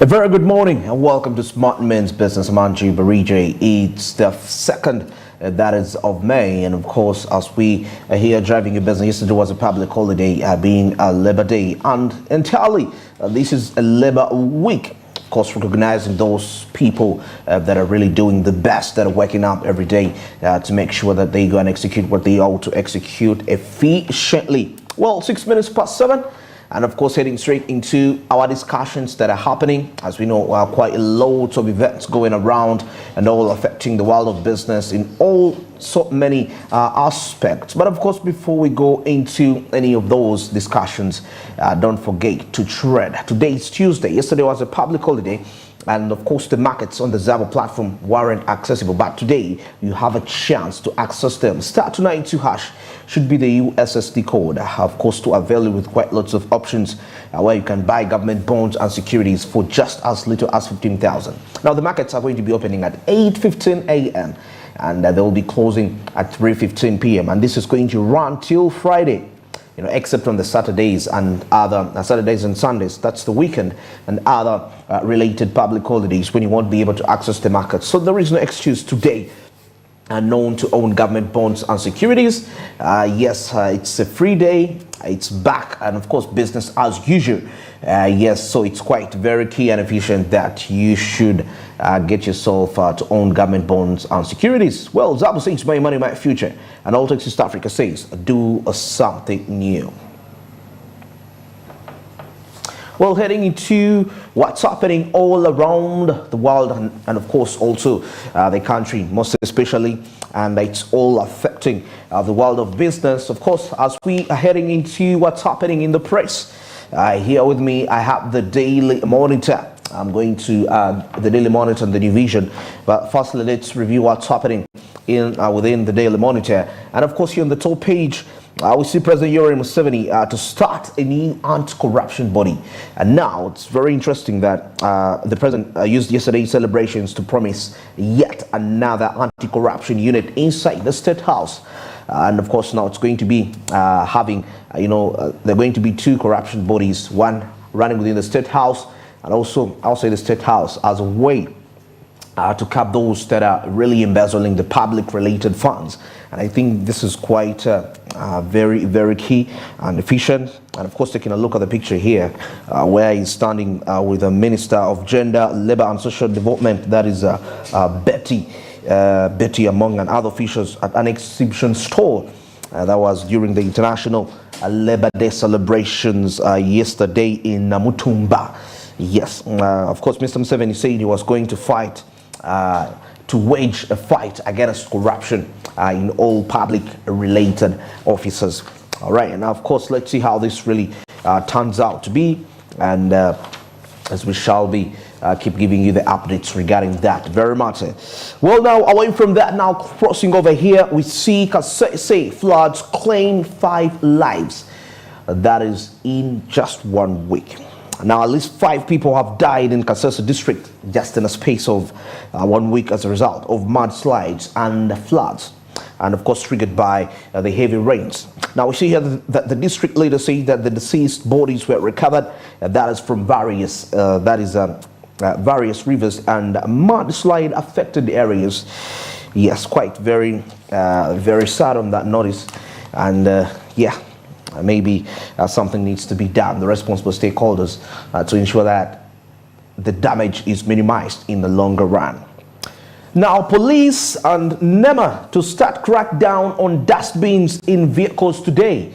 A very good morning and welcome to Smart Men's Business. I'm Angie Barije. It's the 2nd, that is of May, and of course, as we are here driving your business, yesterday was a public holiday, being a Labor Day, and entirely this is a Labor Week. Of course, recognizing those people that are really doing the best, that are working up every day to make sure that they go and execute what they ought to execute efficiently. Well, 6 minutes past 7. And of course, heading straight into our discussions that are happening. As we know, quite a lot of events going around and all affecting the world of business in all so many aspects. But of course, before we go into any of those discussions, don't forget to trade. Today is Tuesday. Yesterday was a public holiday. And of course, the markets on the Zabo platform weren't accessible. But today, you have a chance to access them. *292# should be the USSD code. Of course, to avail you with quite lots of options where you can buy government bonds and securities for just as little as 15,000. Now, the markets are going to be opening at 8:15 a.m. and they will be closing at 3:15 p.m. And this is going to run till Friday. Except on the Saturdays and other Saturdays and Sundays, that's the weekend, and other related public holidays when you won't be able to access the market. So there is no excuse today known to own government bonds and securities. Yes, it's a free day. It's back, and of course, business as usual. Yes, so it's quite very key and efficient that you should get yourself to own government bonds and securities. Well, Zabo says, my money, my future. And Altex East Africa says, do something new. Well, heading into what's happening all around the world and of course also the country, most especially, and it's all affecting the world of business. Of course, as we are heading into what's happening in the press, here with me, I have the Daily Monitor. I'm going to the Daily Monitor and the New Vision. But firstly, let's review what's happening within the Daily Monitor. And of course, here on the top page, we see President Yoweri Museveni to start a new anti-corruption body. And now it's very interesting that the president used yesterday's celebrations to promise yet another anti-corruption unit inside the State House. And of course, now it's going to be there are going to be 2 corruption bodies, one running within the State House and also outside the State House, as a way to cap those that are really embezzling the public-related funds. And I think this is quite very, very key and efficient. And of course, taking a look at the picture here, where he's standing with the Minister of Gender, Labour and Social Development, that is Betty, among and other officials, at an exhibition store. That was during the International Labour Day celebrations yesterday in Mutumba. Yes, of course, Mr. Museveni said he was going to fight, to wage a fight against corruption in all public-related offices. All right, and now, of course, let's see how this really turns out to be, and as we shall be keep giving you the updates regarding that very much. Well, now, away from that, now crossing over here, we see Kasese floods claim 5 lives. That is in just 1 week. Now, at least 5 people have died in Kasese district just in a space of 1 week as a result of mudslides and floods, and of course triggered by the heavy rains. Now, we see here that the district leader said that the deceased bodies were recovered. That is from various various rivers and mudslide affected areas. Yes, quite very sad on that notice, and yeah. Maybe something needs to be done, the responsible stakeholders, to ensure that the damage is minimized in the longer run. Now, police and NEMA to start crackdown on dustbins in vehicles today.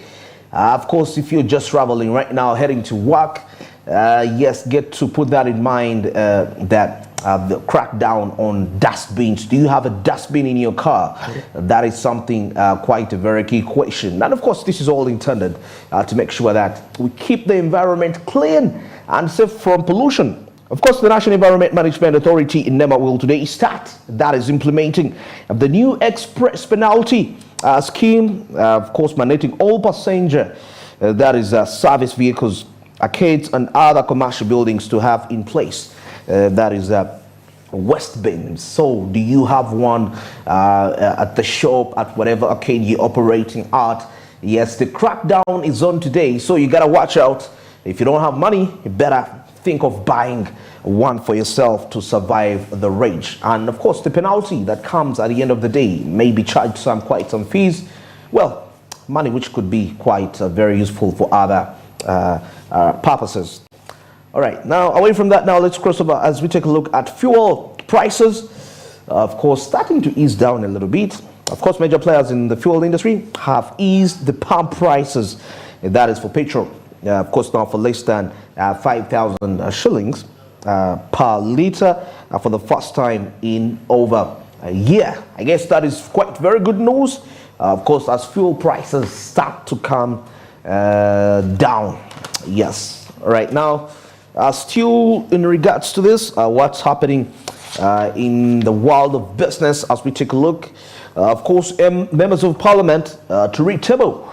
Of course, if you're just traveling right now, heading to work, yes, get to put that in mind, that the crackdown on dustbins. Do you have a dustbin in your car? That is something quite a very key question. And of course, this is all intended to make sure that we keep the environment clean and safe from pollution. Of course, the National Environment Management Authority in NEMA will today start, that is implementing the new express penalty scheme, of course, mandating all passenger, that is service vehicles, arcades and other commercial buildings to have in place. That is waste bins. So do you have one at the shop, at whatever arcade you're operating at? Yes, the crackdown is on today, so you gotta watch out. If you don't have money, you better think of buying one for yourself to survive the rage. And of course, the penalty that comes at the end of the day may be charged quite some fees. Well, money which could be quite very useful for other purposes. All right, now away from that, now let's cross over as we take a look at fuel prices. Of course, starting to ease down a little bit. Of course, major players in the fuel industry have eased the pump prices. That is for petrol. Of course, now for less than 5,000 shillings per litre for the first time in over a year. I guess that is quite very good news. Of course, as fuel prices start to come down. Yes. Right now, still in regards to this, what's happening in the world of business as we take a look. Of course, members of parliament to retable.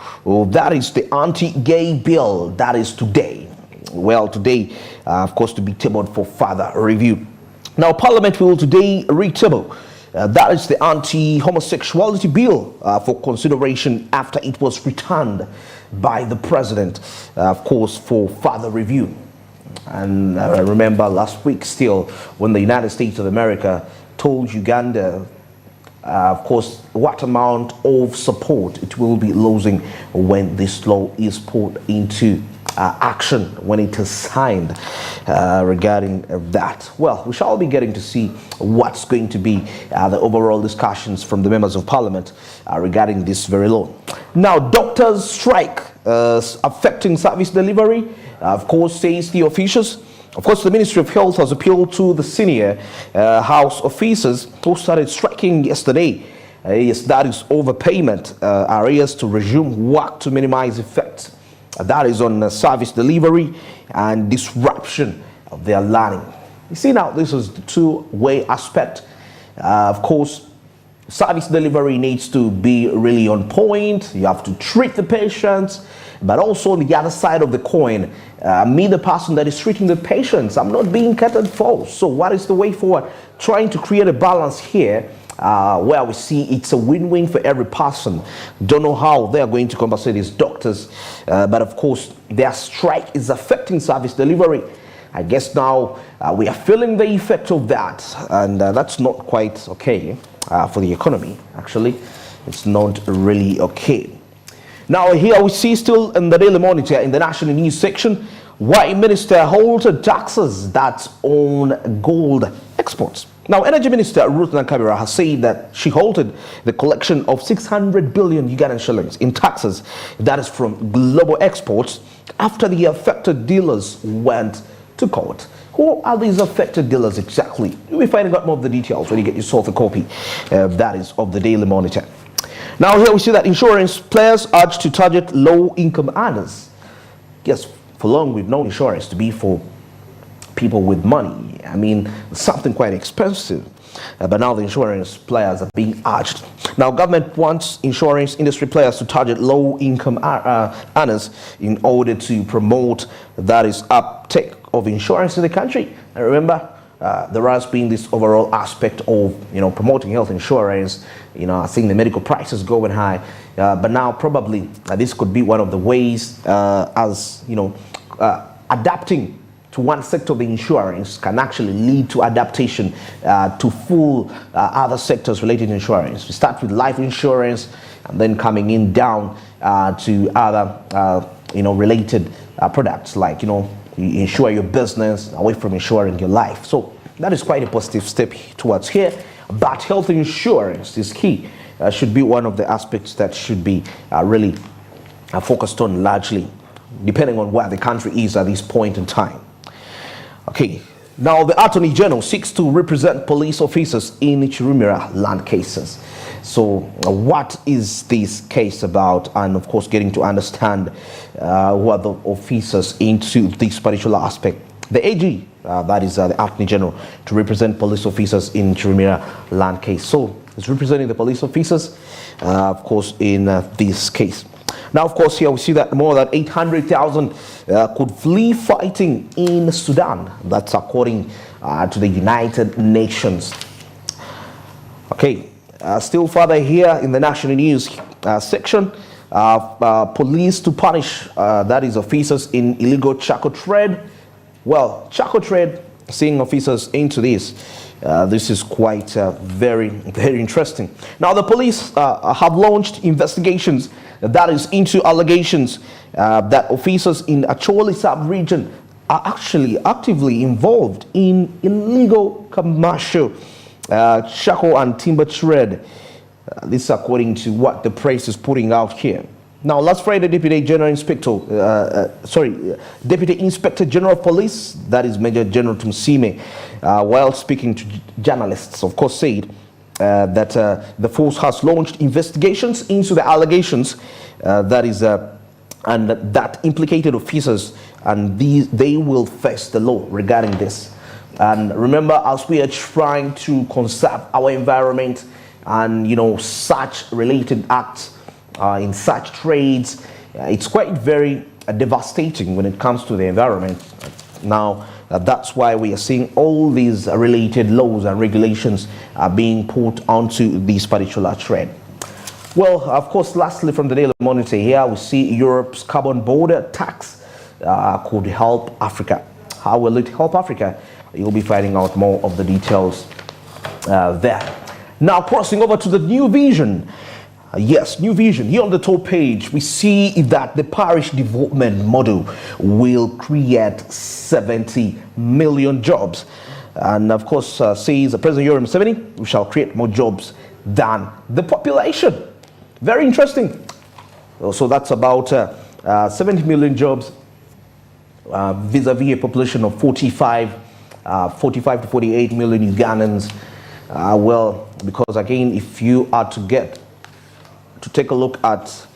That is the anti-gay bill. That is today. Well, today, of course, to be tabled for further review. Now, parliament will today retable. That is the anti-homosexuality bill for consideration after it was returned by the president, of course, for further review. And I remember last week still when the United States of America told Uganda, of course, what amount of support it will be losing when this law is put into action, when it is signed regarding that. Well, we shall be getting to see what's going to be the overall discussions from the members of parliament regarding this very law. Now, doctors' strike affecting service delivery, of course, says the officials. Of course, the Ministry of Health has appealed to the senior house officers who started striking yesterday. Yes, that is overpayment areas to resume work to minimize effects. That is on service delivery and disruption of their learning. You see, now this is the two-way aspect. Of course, service delivery needs to be really on point. You have to treat the patients, but also on the other side of the coin, me, the person that is treating the patients, I'm not being catered for. So what is the way forward? Trying to create a balance here where we see it's a win-win for every person. Don't know how they are going to compensate these doctors, but of course their strike is affecting service delivery. I guess now we are feeling the effect of that, and that's not quite okay for the economy. Actually, it's not really okay. Now here we see still in the Daily Monitor in the national news section, why Minister halted taxes that's on gold exports. Now, Energy Minister Ruth Nankabira has said that she halted the collection of 600 billion Ugandan shillings in taxes, that is from global exports, after the affected dealers went to court. Who are these affected dealers exactly? You'll be finding out more of the details when you get yourself a copy, that is, of the Daily Monitor. Now here we see that insurance players urged to target low-income earners. Yes, for long we've known insurance to be for people with money. I mean, something quite expensive. But now the insurance players are being urged. Now government wants insurance industry players to target low-income earners in order to promote, that is, uptake of insurance in the country. And remember, there has been this overall aspect of, promoting health insurance, seeing the medical prices going high, but now probably this could be one of the ways adapting to one sector of the insurance can actually lead to adaptation to full other sectors related to insurance. We start with life insurance and then coming in down to other related products like you insure your business away from insuring your life. So that is quite a positive step towards here. But health insurance is key. Should be one of the aspects that should be really focused on largely, depending on where the country is at this point in time. Okay, now the Attorney General seeks to represent police officers in Chirumira land cases. So what is this case about? And of course, getting to understand what the officers into this particular aspect. The AG, that is the Attorney General, to represent police officers in Chirumira land case. So it's representing the police officers, of course, in this case. Now, of course, here we see that more than 800,000 could flee fighting in Sudan. That's according to the United Nations. Okay, still further here in the national news section, police to punish, that is, officers in illegal charcoal trade. Well, charcoal trade, seeing officers into this. This is quite very interesting. Now, the police have launched investigations that is into allegations that officers in Acholi sub-region are actually actively involved in illegal commercial charcoal and timber trade. This is according to what the press is putting out here. Now, last Friday, Deputy Inspector General of Police, that is Major General Tumsime, while speaking to journalists, of course, said that the force has launched investigations into the allegations and that implicated officers, and they will face the law regarding this. And remember, as we are trying to conserve our environment and, you know, such related acts in such trades, it's quite very devastating when it comes to the environment. Now, that's why we are seeing all these related laws and regulations being put onto this particular trade. Well, of course, lastly, from the Daily Monitor here, we see Europe's carbon border tax could help Africa. How will it help Africa? You'll be finding out more of the details there. Now, crossing over to the New Vision. Yes, New Vision. Here on the top page, we see that the parish development model will create 70 million jobs. And of course, says President Yoweri Museveni, we shall create more jobs than the population. Very interesting. So that's about 70 million jobs vis-a-vis a population of 45 to 48 million Ugandans. Well, because again, if you are to take a look at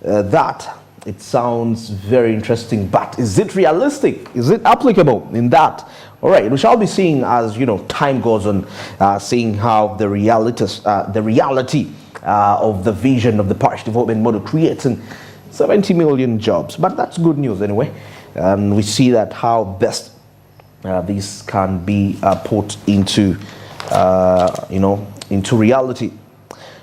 that, it sounds very interesting, but is it realistic? Is it applicable in that? All right, we shall be seeing as, you know, time goes on, seeing how the reality of the vision of the parish development model creating 70 million jobs. But that's good news anyway, and we see that how best this can be put into into reality.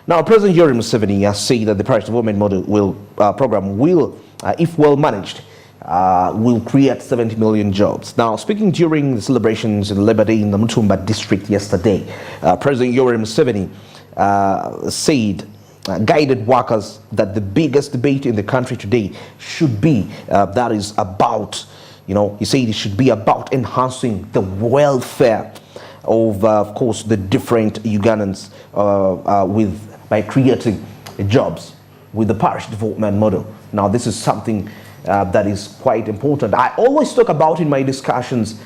Now, President Yoweri Museveni has said that the parish development model program will, if well managed, will create 70 million jobs. Now, speaking during the celebrations in Labour Day in the Mutumba district yesterday, President Yoweri Museveni said, guided workers that the biggest debate in the country today should be, that is about, he said it should be about enhancing the welfare of course, the different Ugandans by creating jobs with the parish development model. Now, this is something that is quite important. I always talk about in my discussions,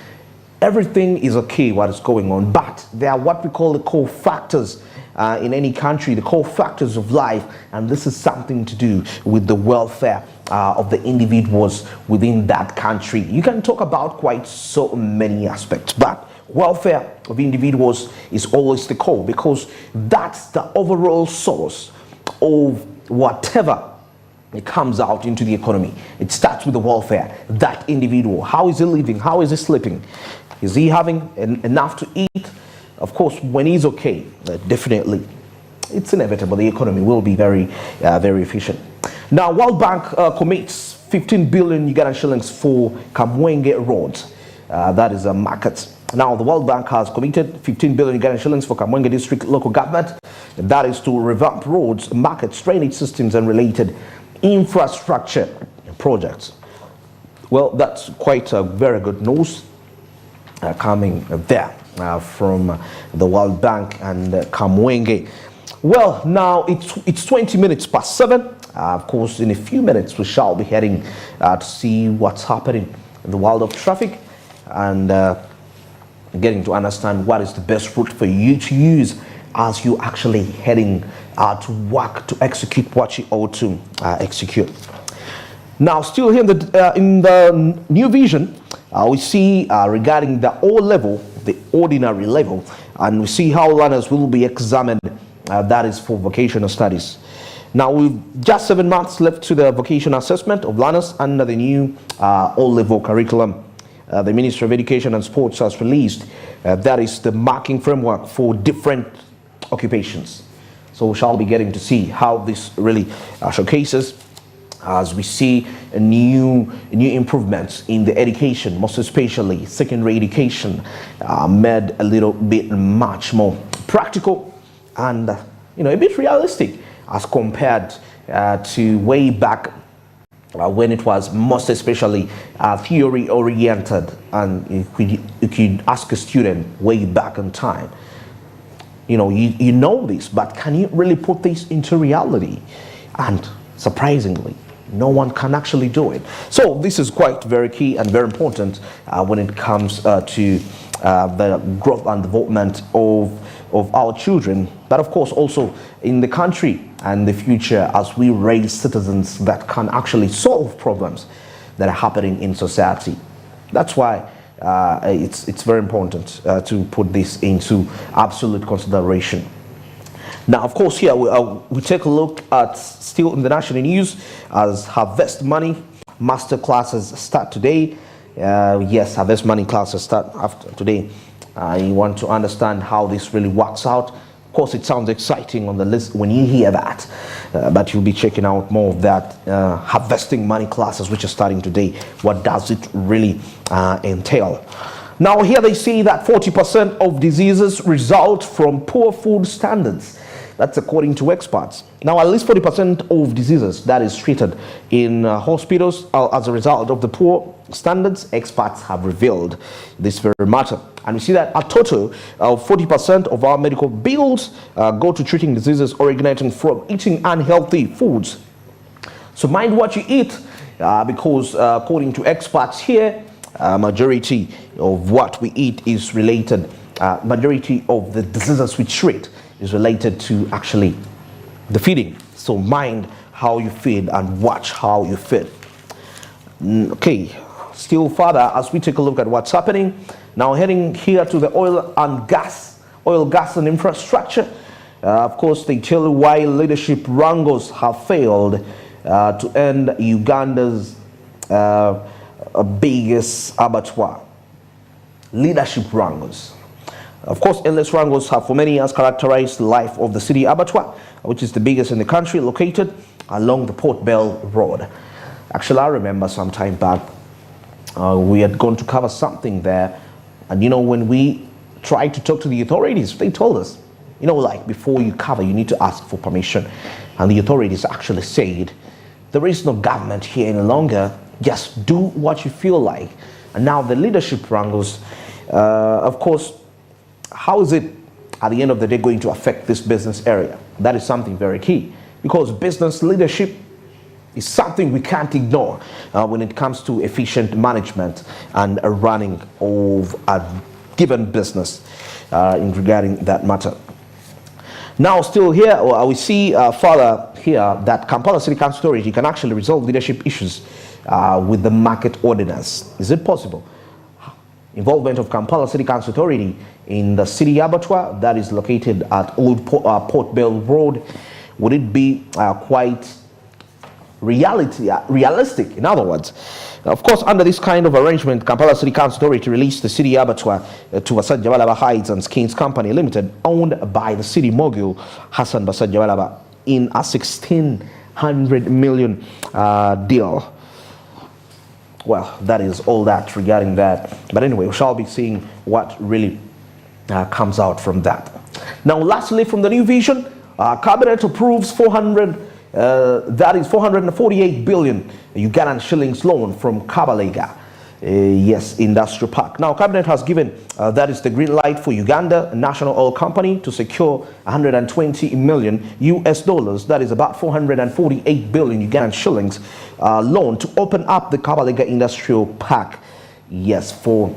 everything is okay what is going on, but there are what we call the core factors in any country, the core factors of life, and this is something to do with the welfare of the individuals within that country. You can talk about quite so many aspects, but welfare of individuals is always the core, because that's the overall source of whatever it comes out into the economy. It starts with the welfare, that individual. How is he living? How is he sleeping? Is he having enough to eat? Of course, when he's okay, definitely, it's inevitable. The economy will be very efficient. Now, World Bank commits 15 billion Ugandan shillings for Kamwenge roads. That is a market. Now, the World Bank has committed 15 billion Ugandan shillings for Kamwenge district local government. That is to revamp roads, markets, drainage systems, and related infrastructure projects. Well, that's quite a very good news coming there from the World Bank and Kamwenge. Well, now it's 20 minutes past 7. Of course, in a few minutes we shall be heading to see what's happening in the world of traffic and getting to understand what is the best route for you to use as you actually heading to work to execute what you ought to execute. Now, still here in the New Vision, we see regarding the O level, the ordinary level, and we see how learners will be examined. That is for vocational studies. Now, we've just 7 months left to the vocational assessment of learners under the new O-level curriculum. The Ministry of Education and Sports has released that is the marking framework for different occupations. So we shall be getting to see how this really showcases as we see a new improvements in the education, most especially secondary education, made a little bit much more practical and a bit realistic as compared to way back when it was most especially theory oriented, and you could ask a student way back in time, you know this, but can you really put this into reality? And surprisingly, no one can actually do it. So this is quite very key and very important when it comes to the growth and development of our children, but of course also in the country and the future, as we raise citizens that can actually solve problems that are happening in society. That's why it's very important to put this into absolute consideration. Now, of course, here we take a look at still in the national news as Harvest Money master classes start today. Yes, Harvest Money classes start after today. You want to understand how this really works out. Of course, it sounds exciting on the list when you hear that, but you'll be checking out more of that Harvesting Money classes, which are starting today. What does it really entail? Now, here they say that 40% of diseases result from poor food standards. That's according to experts. Now, at least 40% of diseases that is treated in hospitals are as a result of the poor standards. Experts have revealed this very matter. And we see that a total of 40% of our medical bills go to treating diseases originating from eating unhealthy foods. So mind what you eat, because according to experts here, majority of what we eat is related, majority of the diseases we treat is related to actually the feeding. So mind how you feed and watch how you feed. Okay, still further as we take a look at what's happening. Now heading here to the oil, gas and infrastructure. Of course, they tell you why leadership wrangles have failed to end Uganda's biggest abattoir. Leadership wrangles. Of course, endless wrangles have for many years characterized the life of the city abattoir, which is the biggest in the country, located along the Port Bell Road. Actually, I remember some time back, we had gone to cover something there, and when we tried to talk to the authorities, they told us, like before you cover, you need to ask for permission. And the authorities actually said, there is no government here any longer, just do what you feel like. And now the leadership wrangles, of course, how is it at the end of the day going to affect this business area? That is something very key, because business leadership is something we can't ignore when it comes to efficient management and a running of a given business in regarding that matter. Now, still here, we see further here that Kampala City Council Authority can actually resolve leadership issues with the market ordinance. Is it possible? Involvement of Kampala City Council Authority in the city abattoir that is located at Old Port Bell Road, would it be quite realistic? In other words, of course, under this kind of arrangement, Kampala City Council Authority released the city abattoir to Basajjabalaba Hides and Skins Company Limited, owned by the city mogul Hassan Basajjabalaba, in a 1,600 million deal. Well, that is all that regarding that. But anyway, we shall be seeing what really comes out from that. Now, lastly, from the new vision, Cabinet approves 448 billion Ugandan shillings loan from Kabalega. Yes, industrial park. Now, Cabinet has given, that is the green light for Uganda, a national oil company, to secure 120 million US dollars, that is about 448 billion Ugandan shillings, loan to open up the Kabalega industrial park, yes, for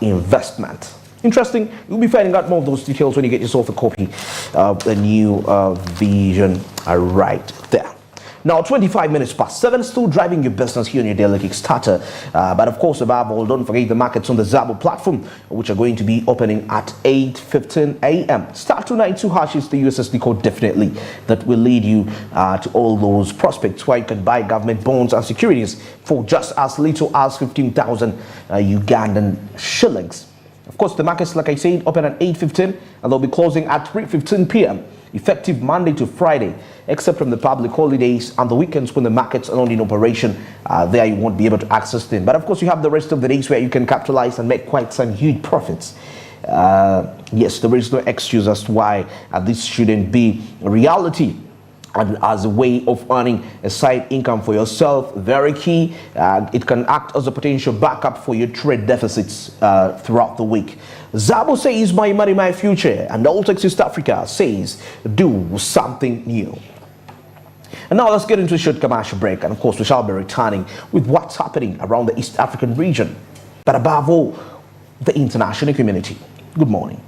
investment. Interesting. You'll be finding out more of those details when you get yourself a copy of the new vision right there. Now, 25 minutes past 7, still driving your business here on your Daily Kickstarter. But of course, above all, don't forget the markets on the Zabo platform, which are going to be opening at 8:15 a.m. *292# is the USSD code, definitely, that will lead you to all those prospects where you can buy government bonds and securities for just as little as 15,000 Ugandan shillings. Of course, the markets, like I said, open at 8:15 and they'll be closing at 3:15 p.m. effective Monday to Friday, except from the public holidays and the weekends when the markets are not in operation. There you won't be able to access them. But of course, you have the rest of the days where you can capitalize and make quite some huge profits. Yes, there is no excuse as to why this shouldn't be a reality. And as a way of earning a side income for yourself, very key. It can act as a potential backup for your trade deficits throughout the week. Zabo says, my money, my future. And Alltech East Africa says, do something new. And now let's get into a short commercial break. And of course, we shall be returning with what's happening around the East African region, but above all, the international community. Good morning.